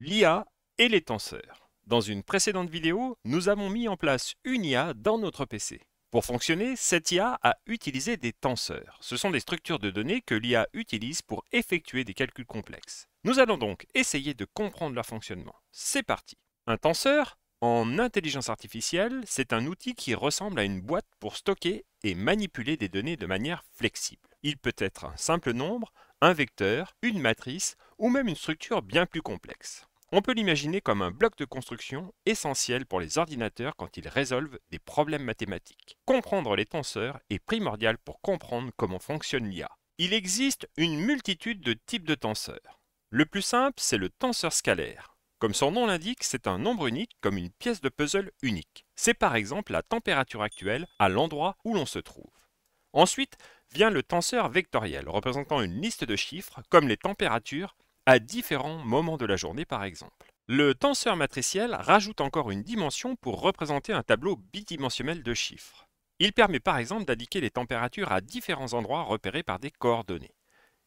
L'IA et les tenseurs. Dans une précédente vidéo, nous avons mis en place une IA dans notre PC. Pour fonctionner, cette IA a utilisé des tenseurs. Ce sont des structures de données que l'IA utilise pour effectuer des calculs complexes. Nous allons donc essayer de comprendre leur fonctionnement. C'est parti. Un tenseur, en intelligence artificielle, c'est un outil qui ressemble à une boîte pour stocker et manipuler des données de manière flexible. Il peut être un simple nombre, un vecteur, une matrice ou même une structure bien plus complexe. On peut l'imaginer comme un bloc de construction essentiel pour les ordinateurs quand ils résolvent des problèmes mathématiques. Comprendre les tenseurs est primordial pour comprendre comment fonctionne l'IA. Il existe une multitude de types de tenseurs. Le plus simple, c'est le tenseur scalaire. Comme son nom l'indique, c'est un nombre unique comme une pièce de puzzle unique. C'est par exemple la température actuelle à l'endroit où l'on se trouve. Ensuite vient le tenseur vectoriel, représentant une liste de chiffres, comme les températures, à différents moments de la journée par exemple. Le tenseur matriciel rajoute encore une dimension pour représenter un tableau bidimensionnel de chiffres. Il permet par exemple d'indiquer les températures à différents endroits repérés par des coordonnées.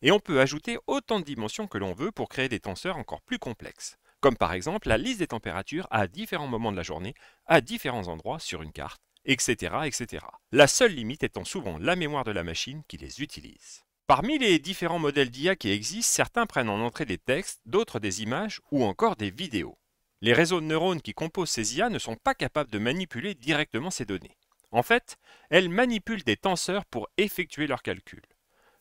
Et on peut ajouter autant de dimensions que l'on veut pour créer des tenseurs encore plus complexes, comme par exemple la liste des températures à différents moments de la journée, à différents endroits sur une carte, etc., etc. La seule limite étant souvent la mémoire de la machine qui les utilise. Parmi les différents modèles d'IA qui existent, certains prennent en entrée des textes, d'autres des images ou encore des vidéos. Les réseaux de neurones qui composent ces IA ne sont pas capables de manipuler directement ces données. En fait, elles manipulent des tenseurs pour effectuer leurs calculs.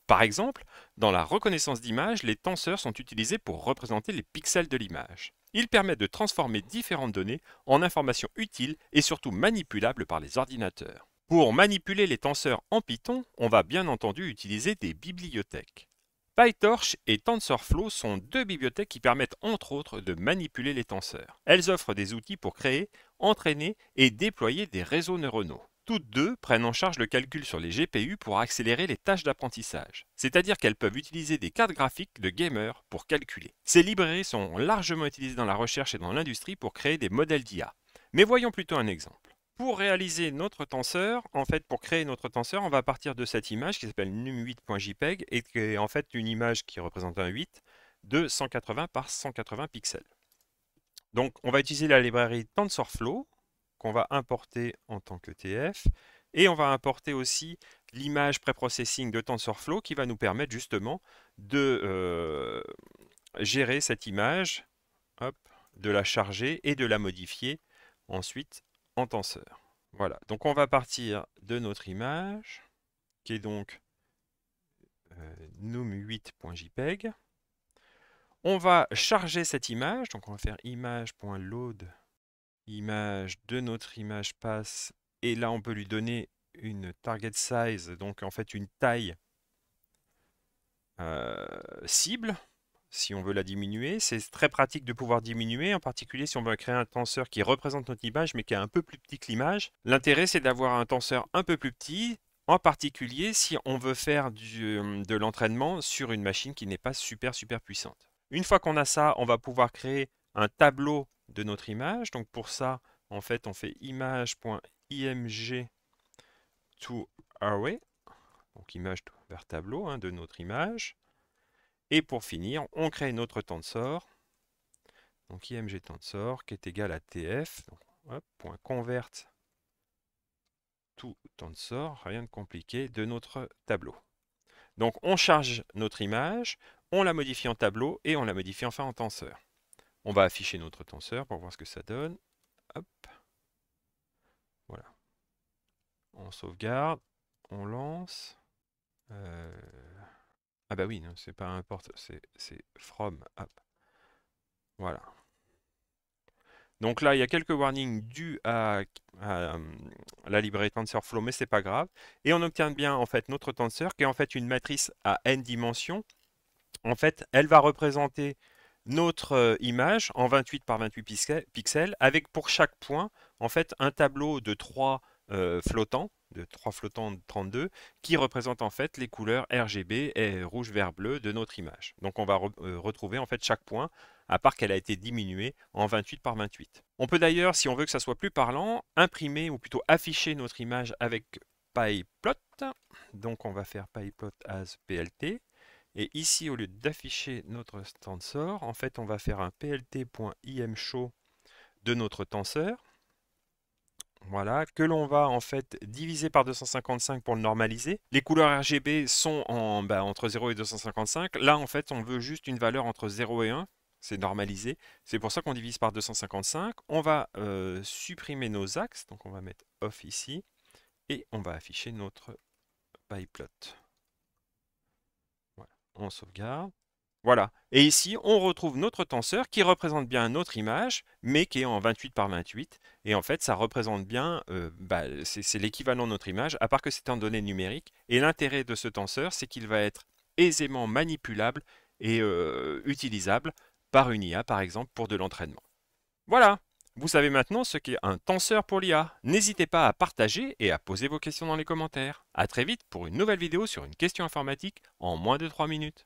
Par exemple, dans la reconnaissance d'image, les tenseurs sont utilisés pour représenter les pixels de l'image. Ils permettent de transformer différentes données en informations utiles et surtout manipulables par les ordinateurs. Pour manipuler les tenseurs en Python, on va bien entendu utiliser des bibliothèques. PyTorch et TensorFlow sont deux bibliothèques qui permettent entre autres de manipuler les tenseurs. Elles offrent des outils pour créer, entraîner et déployer des réseaux neuronaux. Toutes deux prennent en charge le calcul sur les GPU pour accélérer les tâches d'apprentissage. C'est-à-dire qu'elles peuvent utiliser des cartes graphiques de gamers pour calculer. Ces librairies sont largement utilisées dans la recherche et dans l'industrie pour créer des modèles d'IA. Mais voyons plutôt un exemple. Pour réaliser notre tenseur, pour créer notre tenseur, on va partir de cette image qui s'appelle num8.jpg et qui est en fait une image qui représente un 8 de 180 par 180 pixels. Donc, on va utiliser la librairie TensorFlow qu'on va importer en tant que TF et on va importer aussi l'image préprocessing de TensorFlow qui va nous permettre justement de gérer cette image, hop, de la charger et de la modifier ensuite en tenseur. Voilà, donc on va partir de notre image, qui est donc num8.jpg. On va charger cette image, donc on va faire image.load, image de notre image passe, et là on peut lui donner une target size, donc en fait une taille cible. Si on veut la diminuer, c'est très pratique de pouvoir diminuer, en particulier si on veut créer un tenseur qui représente notre image mais qui est un peu plus petit que l'image. L'intérêt c'est d'avoir un tenseur un peu plus petit, en particulier si on veut faire de l'entraînement sur une machine qui n'est pas super puissante. Une fois qu'on a ça, on va pouvoir créer un tableau de notre image. Donc pour ça, en fait, on fait image.img to array, donc image vers tableau de notre image. Et pour finir, on crée notre tensor, donc img tensor qui est égal à tf, donc, hop, .convert to tensor, rien de compliqué, de notre tableau. Donc on charge notre image, on la modifie en tableau et on la modifie enfin en tenseur. On va afficher notre tenseur pour voir ce que ça donne. Hop. Voilà. On sauvegarde, on lance. Ah bah oui, c'est pas import, c'est from. Hop. Voilà. Donc là, il y a quelques warnings dus à la librairie TensorFlow, mais c'est pas grave. Et on obtient bien en fait notre tenseur, qui est en fait une matrice à n dimensions. En fait, elle va représenter notre image en 28 par 28 pixels, avec pour chaque point en fait un tableau de 3 flottants, de 32, qui représentent en fait les couleurs RGB et rouge, vert, bleu de notre image. Donc on va retrouver en fait chaque point, à part qu'elle a été diminuée en 28 par 28. On peut d'ailleurs, si on veut que ça soit plus parlant, imprimer ou plutôt afficher notre image avec pyplot. Donc on va faire pyplot as plt. Et ici, au lieu d'afficher notre tenseur, en fait, on va faire un plt.imshow de notre tenseur. Voilà, que l'on va en fait diviser par 255 pour le normaliser. Les couleurs RGB sont entre 0 et 255. Là, en fait, on veut juste une valeur entre 0 et 1. C'est normalisé. C'est pour ça qu'on divise par 255. On va supprimer nos axes. Donc, on va mettre off ici. Et on va afficher notre pyplot. Voilà, on sauvegarde. Voilà. Et ici, on retrouve notre tenseur qui représente bien notre image, mais qui est en 28 par 28. Et en fait, ça représente bien, c'est l'équivalent de notre image, à part que c'est en données numériques. Et l'intérêt de ce tenseur, c'est qu'il va être aisément manipulable et utilisable par une IA, par exemple, pour de l'entraînement. Voilà. Vous savez maintenant ce qu'est un tenseur pour l'IA. N'hésitez pas à partager et à poser vos questions dans les commentaires. À très vite pour une nouvelle vidéo sur une question informatique en moins de 3 minutes.